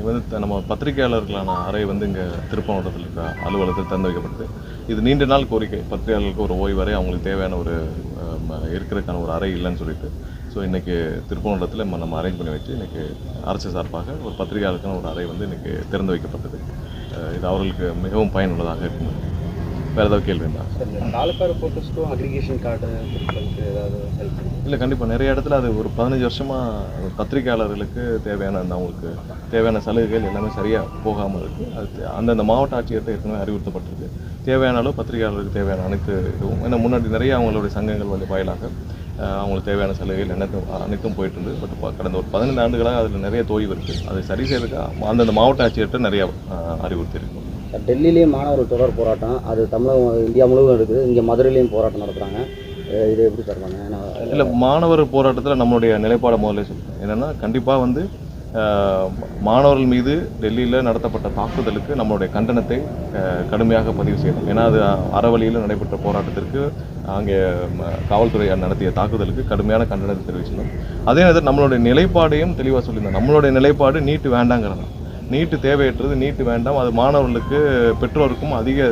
வந்து நம்ம பத்திரிகையாளர்களான அறை வந்து இங்கே திருப்பவட்டத்தில் இருக்க அலுவலகத்தில் திறந்து வைக்கப்பட்டது. இது நீண்ட நாள் கோரிக்கை, பத்திரிகையாளர்களுக்கு ஒரு ஓய்வு வரை அவங்களுக்கு தேவையான ஒரு இருக்கிறதுக்கான ஒரு அறை இல்லைன்னு சொல்லிட்டு. ஸோ இன்றைக்கி திருப்பவட்டத்தில் நம்ம அரேஞ்ச் பண்ணி வச்சு இன்றைக்கி அரசு சார்பாக ஒரு பத்திரிகையாளருக்கான ஒரு அறை வந்து இன்றைக்கி திறந்து வைக்கப்பட்டது. இது அவர்களுக்கு மிகவும் பயனுள்ளதாக இருக்கும். வேறு ஏதாவது கேள்வி இருந்தால் தாலுக்கா ரிப்போர்ட்டர்ஸ்க்கும் அக்ரிகேஷன் கார்டு ஏதாவது ஹெல்ப்? இல்லை, கண்டிப்பாக நிறைய இடத்துல அது ஒரு 15 வருஷமாக பத்திரிகையாளர்களுக்கு தேவையான அவங்களுக்கு தேவையான சலுகைகள் எல்லாமே சரியாக போகாமல் இருக்குது. அது அந்தந்த மாவட்ட ஆட்சியர்கிட்ட ஏற்கனவே அறிவுறுத்தப்பட்டிருக்கு. தேவையான அளவு பத்திரிகையாளர்களுக்கு தேவையான அனைத்து இதுவும், ஏன்னா முன்னாடி நிறைய அவங்களுடைய சங்கங்கள் வந்து வாயிலாக அவங்களுக்கு தேவையான சலுகைகள் அனைத்தும் போயிட்டு இருந்து. பட் கடந்த ஒரு 15 ஆண்டுகளாக அதில் நிறைய தொய்வு இருக்குது. அதை சரி செய்யறதுக்கு அந்தந்த மாவட்ட ஆட்சியர்கிட்ட நிறையா அறிவுறுத்தியிருக்கும். டெல்லியிலேயும் மாணவர்கள் தொடர் போராட்டம், அது இந்தியா முழுவதும் இருக்குது. இங்கே மதுரையிலையும் போராட்டம் நடத்துகிறாங்க. இது எப்படி தருவாங்க? இல்லை, மாணவர் போராட்டத்தில் நம்மளுடைய நிலைப்பாடை முதல்ல சொல்கிறேன். என்னென்னா, கண்டிப்பாக வந்து மாணவர்கள் மீது டெல்லியில் நடத்தப்பட்ட தாக்குதலுக்கு நம்மளுடைய கண்டனத்தை கடுமையாக பதிவு செய்யணும். ஏன்னா அது அறவழியில் நடைபெற்ற போராட்டத்திற்கு அங்கே காவல்துறையார் நடத்திய தாக்குதலுக்கு கடுமையான கண்டனத்தை தெரிவிக்கணும். அதே நேரத்தில் நம்மளுடைய நிலைப்பாடையும் தெளிவாக சொல்லியிருந்தோம். நம்மளுடைய நிலைப்பாடு நீட்டு வேண்டாங்கிறது. நீட்டு தேவையற்றது, நீட்டு வேண்டாம், அது மாணவர்களுக்கு பெற்றோருக்கும் அதிக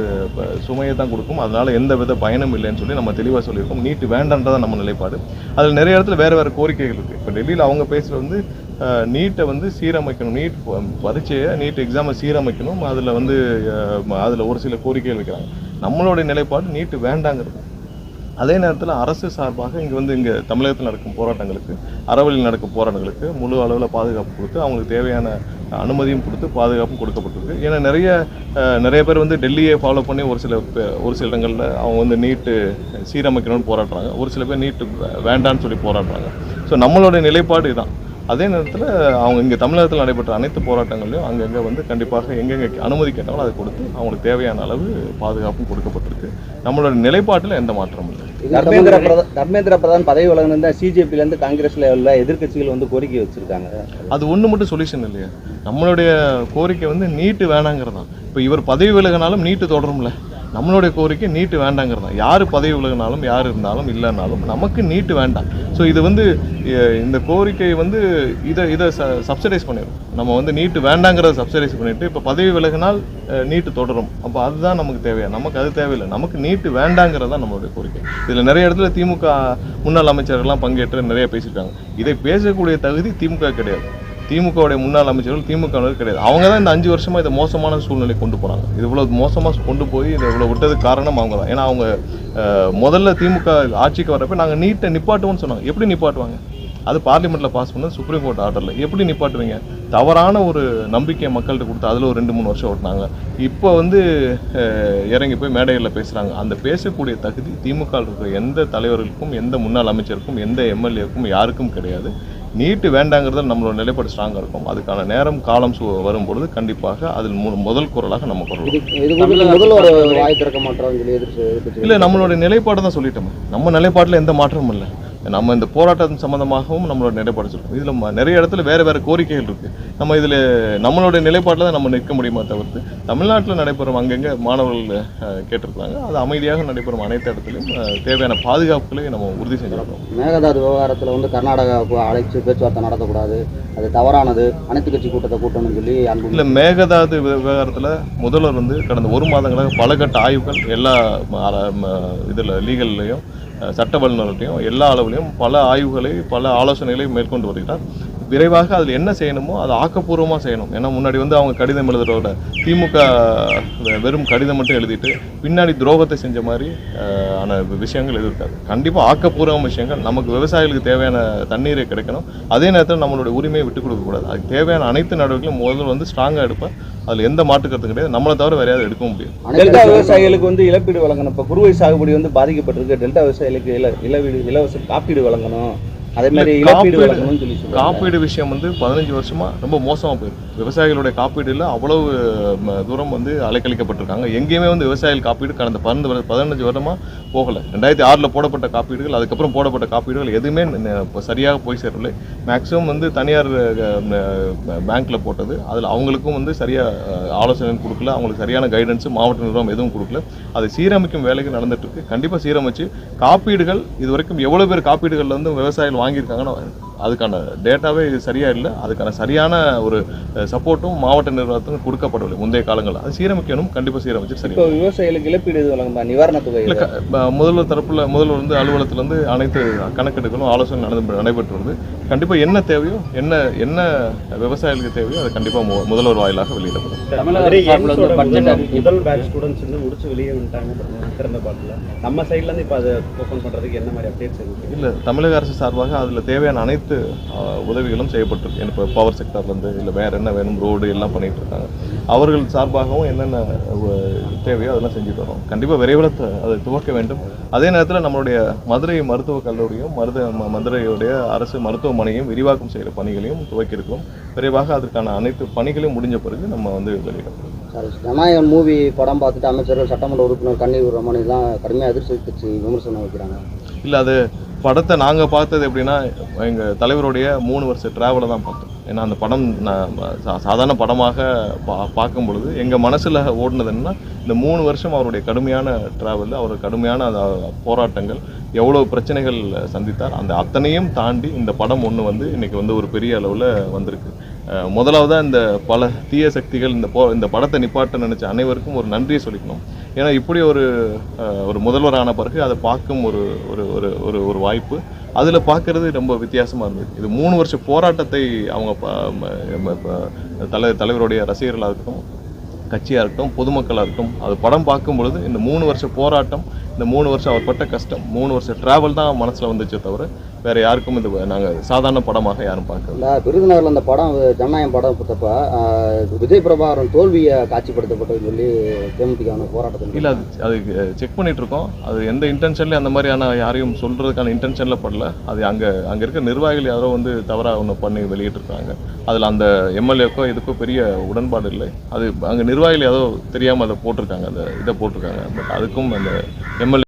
சுமையை தான் கொடுக்கும், அதனால் எந்த வித பயனும் இல்லைன்னு சொல்லி நம்ம தெளிவாக சொல்லியிருக்கோம். நீட்டு வேண்டான்றதான் நம்ம நிலைப்பாடு. அதில் நிறைய இடத்துல வேறு கோரிக்கைகள் இருக்குது. இப்போ டெல்லியில் அவங்க பேசுகிற வந்து நீட்டை வந்து சீரமைக்கணும், நீட் பரீட்சையை நீட் எக்ஸாமை சீரமைக்கணும், அதில் ஒரு சில கோரிக்கைகள் வைக்கிறாங்க. நம்மளுடைய நிலைப்பாடு நீட்டு வேண்டாங்கிறது. அதே நேரத்தில் அரசு சார்பாக இங்கே தமிழகத்தில் நடக்கும் போராட்டங்களுக்கு, அறவழியில் நடக்கும் போராட்டங்களுக்கு முழு அளவில் பாதுகாப்பு கொடுத்து அவங்களுக்கு தேவையான அனுமதியும் கொடுத்து பாதுகாப்பும் கொடுக்கப்பட்டிருக்கு. ஏன்னா நிறைய பேர் வந்து டெல்லியை ஃபாலோ பண்ணி ஒரு சில இடங்களில் அவங்க வந்து நீட்டு சீரமைக்கணும்னு போராடுறாங்க. ஒரு சில பேர் நீட்டு வேண்டான்னு சொல்லி போராடுறாங்க. ஸோ நம்மளுடைய நிலைப்பாடு இதுதான். அதே நேரத்தில் அவங்க இங்கே தமிழகத்தில் நடைபெற்ற அனைத்து போராட்டங்களையும் அங்கங்கே வந்து கண்டிப்பாக எங்கெங்கே அனுமதி கேட்டாலும் அதை கொடுத்து அவங்களுக்கு தேவையான அளவு பாதுகாப்பும் கொடுக்கப்பட்டிருக்கு. நம்மளோட நிலைப்பாட்டில் எந்த மாற்றமும் இல்லை. தர்மேந்திர பிரதான் பதவி விலகணும் தான் சிஜேபியிலேருந்து காங்கிரஸில் உள்ள எதிர்கட்சிகள் வந்து கோரிக்கை வச்சுருக்காங்க. அது ஒன்று மட்டும் சொல்யூஷன் இல்லையா? நம்மளுடைய கோரிக்கை வந்து நீட்டு வேணாங்கிறது தான். இப்போ இவர் பதவி விலகினாலும் நீட்டு தொடரும்ல. நம்மளுடைய கோரிக்கை நீட்டு வேண்டாங்கிறது தான். யார் பதவி விலகினாலும் யார் இருந்தாலும் இல்லைனாலும் நமக்கு நீட்டு வேண்டாம். ஸோ இது வந்து இந்த கோரிக்கை வந்து இதை சப்சிடைஸ் பண்ணிடும். நம்ம வந்து நீட்டு வேண்டாங்கிறத சப்சிடைஸ் பண்ணிவிட்டு இப்போ பதவி விலகினால் நீட்டு தொடரும். அப்போ அதுதான் நமக்கு தேவையா? நமக்கு அது தேவையில்லை. நமக்கு நீட்டு வேண்டாங்கிறது தான் நம்மளுடைய கோரிக்கை. இதில் நிறைய இடத்துல திமுக முன்னாள் அமைச்சர்கள்லாம் பங்கேற்று நிறைய பேசியிருக்காங்க. இதை பேசக்கூடிய தகுதி திமுக கிடையாது. திமுகவுடைய முன்னாள் அமைச்சர்கள் திமுகவினர் கிடையாது. அவங்க தான் இந்த 5 வருஷமாக இதை மோசமான சூழ்நிலை கொண்டு போனாங்க. இது இவ்வளோ மோசமாக கொண்டு போய் இதை இவ்வளோ விட்டதுக்கு காரணம் அவங்க தான். ஏன்னா அவங்க முதல்ல திமுக ஆட்சிக்கு வரப்போ நாங்கள் நீட்டை நிப்பாட்டுவோம்னு சொன்னாங்க. எப்படி நிப்பாட்டுவாங்க? அது பார்லிமெண்ட்டில் பாஸ் பண்ணது சுப்ரீம் கோர்ட் ஆர்டரில். எப்படி நிப்பாட்டுவீங்க? தவறான ஒரு நம்பிக்கையை மக்கள்கிட்ட கொடுத்து அதில் ஒரு 2-3 வருஷம் ஓட்டினாங்க. இப்போ வந்து இறங்கி போய் மேடைகளில் பேசுகிறாங்க. அந்த பேசக்கூடிய தகுதி திமுக இருக்கிற எந்த தலைவர்களுக்கும், எந்த முன்னாள் அமைச்சருக்கும், எந்த எம்எல்ஏக்கும் யாருக்கும் கிடையாது. நீட்டு வேண்டாங்கிறத நம்மளோட நிலைப்பாடு ஸ்ட்ராங்காக இருக்கும். அதுக்கான நேரம் காலம் வரும்பொழுது கண்டிப்பாக அதில் முதல் குரலாக நம்ம குரல். இல்லை, நம்மளோட நிலைப்பாடு தான் சொல்லிட்டோம். நம்ம நிலைப்பாட்டில் எந்த மாற்றமும் இல்லை. நம்ம இந்த போராட்டம் சம்மந்தமாகவும் நம்மளோட நிலைப்பாடு சொல்லிட்டோம். இதில் நிறைய இடத்துல வேறு கோரிக்கைகள் இருக்குது. நம்ம இதில் நம்மளுடைய நிலைப்பாட்டில் தான் நம்ம நிற்க முடியுமா தவிர்த்து தமிழ்நாட்டில் நடைபெறும் அங்கங்கே மாணவர்கள் கேட்டிருக்காங்க. அது அமைதியாக நடைபெறும் அனைத்து இடத்துலையும் தேவையான பாதுகாப்புகளையும் நம்ம உறுதி செஞ்சிருக்கோம். மேகதாது விவகாரத்தில் வந்து கர்நாடகாவுக்கு அழைச்சி பேச்சுவார்த்தை நடத்தக்கூடாது, அது தவறானது, அனைத்து கட்சி கூட்டத்தை கூட்டணும்னு சொல்லி இல்லை, மேகதாது விவகாரத்தில் முதல்வர் வந்து கடந்த 1 மாதங்களாக பல கட்ட ஆய்வுகள் எல்லா இதில் லீகல்லையும் சட்ட வல்லுநர்களையும் எல்லா அளவுலையும் பல ஆய்வுகளை பல ஆலோசனைகளை மேற்கொண்டு வருகிறார். விரைவாக அதில் என்ன செய்யணுமோ அதை ஆக்கப்பூர்வமாக செய்யணும். ஏன்னா முன்னாடி வந்து அவங்க கடிதம் எழுதுறோட திமுக வெறும் கடிதம் மட்டும் எழுதிட்டு பின்னாடி துரோகத்தை செஞ்ச மாதிரி ஆன விஷயங்கள் எதுவும் இருக்காது. கண்டிப்பாக ஆக்கப்பூர்வமான விஷயங்கள். நமக்கு விவசாயிகளுக்கு தேவையான தண்ணீரை கிடைக்கணும். அதே நேரத்தில் நம்மளுடைய உரிமையை விட்டுக் கொடுக்கக்கூடாது. அதுக்கு தேவையான அனைத்து நடவடிக்கைகளும் முதல்ல வந்து ஸ்ட்ராங்காக எடுப்பேன். அதில் எந்த மாற்று கருத்து கிடையாது. நம்மளை தவிர வேற யாரும் எடுக்க முடியும். டெல்டா விவசாயிகளுக்கு வந்து இழப்பீடு வழங்கணும். இப்போ குறுவை சாகுபடி வந்து பாதிக்கப்பட்டிருக்கு. டெல்டா விவசாயிகளுக்கு இலவச காப்பீடு வழங்கணும். அதே மாதிரி காப்பீடு விஷயம் வந்து 15 வருஷமா ரொம்ப மோசமாக போயிருக்கு. விவசாயிகளுடைய காப்பீடு இல்லை, அவ்வளவு தூரம் வந்து அலைக்கழிக்கப்பட்டிருக்காங்க. எங்கேயுமே வந்து விவசாயிகள் காப்பீடு கடந்த 15 வருடமாக போகலை. 2006 போடப்பட்ட காப்பீடுகள், அதுக்கப்புறம் போடப்பட்ட காப்பீடுகள் எதுவுமே சரியாக போய் சேரவில்லை. மேக்ஸிமம் வந்து தனியார் பேங்க்கில் போட்டது, அதில் அவங்களுக்கும் வந்து சரியாக ஆலோசனை கொடுக்கல, அவங்களுக்கு சரியான கைடன்ஸு மாவட்ட நிர்வாகம் எதுவும் கொடுக்கல. அதை சீரமைக்கும் வேலைகள் நடந்துட்டு இருக்கு. கண்டிப்பாக சீரமைச்சு காப்பீடுகள் இது வரைக்கும் எவ்வளோ பேர் காப்பீடுகளில் வந்து விவசாயிகள் வாங்கியிருக்காங்கன்னு அதுக்கான டேட்டாவே சரியாக இல்லை, அதுக்கான சரியான ஒரு சப்போர்ட்டும் மாவட்ட நிர்வாகத்துக்கும் கொடுக்கப்படவில்லை முந்தைய காலங்களில். அது சீரமைக்கணும், கண்டிப்பாக சீரமைச்சு சரி. இப்போ விவசாயிகளுக்கு இழப்பீடு இது வழங்குமா, நிவாரணத் தொகை? இல்லை, முதல்வர் தரப்பில் முதல்வர் வந்து அலுவலகத்திலேருந்து அனைத்து கணக்கெடுக்கலும் ஆலோசனை நடைபெற்று வருது. கண்டிப்பாக என்ன தேவையோ, என்ன விவசாயிகளுக்கு தேவையோ அது கண்டிப்பாக முதல்வர் வாயிலாக வெளியிடப்படும். முதல் பேட்ச் ஸ்டூடெண்ட்ஸ் வந்து முடிச்சு வெளியே வந்துட்டாங்க திறந்த பாட்டில். நம்ம சைட்லேருந்து இப்போ அதை ஓப்பன் பண்ணுறதுக்கு என்ன மாதிரி அப்டேட்ஸ் இருக்கு? இல்லை, தமிழக அரசு சார்பாக அதில் தேவையான அனைத்து உதவிகளும் செய்யப்பட்டிருக்கு. இப்போ பவர் செக்டர்லேருந்து இல்லை வேறு என்ன வேணும், ரோடு எல்லாம் பண்ணிகிட்டு இருக்காங்க. அவர்கள் சார்பாகவும் என்னென்ன தேவையோ அதெல்லாம் செஞ்சுட்டு வரோம். கண்டிப்பாக விரைவில் அதை துவக்க வேண்டும். அதே நேரத்தில் நம்மளுடைய மதுரை மருத்துவக் கல்லூரியும் மதுரையுடைய அரசு மருத்துவமனையும் விரிவாக்கம் செய்கிற பணிகளையும் துவக்கியிருக்கிறோம். விரைவாக அதற்கான அனைத்து பணிகளையும் முடிஞ்ச பிறகு நம்ம வந்து வெளியிடப்படும். சார், ஜனநாயகன் மூவி படம் பார்த்துட்டு அமைச்சர்கள், சட்டமன்ற உறுப்பினர் கண்ணீர் ரமணிலாம் கடுமையாக எதிர்த்து விமர்சனம் வைக்கிறாங்க. இல்லை, அது படத்தை நாங்கள் பார்த்தது எப்படின்னா, எங்கள் தலைவருடைய 3 வருஷ ட்ராவலை தான் பார்த்தோம். ஏன்னா அந்த படம் சாதாரண படமாக பார்க்கும் பொழுது எங்கள் மனசில் ஓடினது என்னன்னா, இந்த 3 வருஷம் அவருடைய கடுமையான ட்ராவல், அவர் கடுமையான போராட்டங்கள், எவ்வளோ பிரச்சனைகள் சந்தித்தார், அந்த அத்தனையும் தாண்டி இந்த படம் ஒன்று வந்து இன்றைக்கி வந்து ஒரு பெரிய அளவில் வந்திருக்கு. முதலாவதாக இந்த பல தீய சக்திகள் இந்த படத்தை நிப்பாட்ட நினச்ச அனைவருக்கும் ஒரு நன்றியை சொல்லிக்கணும். ஏன்னா இப்படி ஒரு முதல்வரான பிறகு அதை பார்க்கும் ஒரு வாய்ப்பு அதில் பார்க்குறது ரொம்ப வித்தியாசமாக இருந்தது. இது 3 வருஷ போராட்டத்தை அவங்க தலைவருடைய ரசிகர்களாக இருக்கட்டும், கட்சியாக இருக்கட்டும், பொதுமக்களாக இருக்கட்டும், அது படம் பார்க்கும் பொழுது இந்த 3 வருஷ போராட்டம், இந்த 3 வருஷம் அவர் பட்ட கஷ்டம், 3 வருஷ ட்ராவல் தான் மனசில் வந்துச்சே தவிர வேறு யாருக்கும் இது நாங்கள் சாதாரண படமாக யாரும் பார்க்கல. இந்த விருதுநகரில் அந்த படம் ஜனநாயகம் படம் பார்த்தப்ப விஜய் பிரபாகரன் தோல்வியை காட்சிப்படுத்தப்பட்டதுன்னு சொல்லி தேமுதிக போராட்டத்தில் இல்லை, அது செக் பண்ணிட்டு இருக்கோம். அது எந்த இன்டென்ஷன்லேயும் அந்த மாதிரியான யாரையும் சொல்கிறதுக்கான இன்டென்ஷனில் படல. அது அங்கே இருக்க நிர்வாகிகள் யாரோ வந்து தவறாக ஒன்று பண்ணி வெளியிட்டிருக்காங்க. அதில் அந்த எம்எல்ஏக்கோ இதுக்கோ பெரிய உடன்பாடு இல்லை. அது அங்கே நிர்வாகிகள் ஏதோ தெரியாமல் அதை போட்டிருக்காங்க, அந்த இதை போட்டிருக்காங்க. பட் அதுக்கும் அந்த எம்எல்ஏ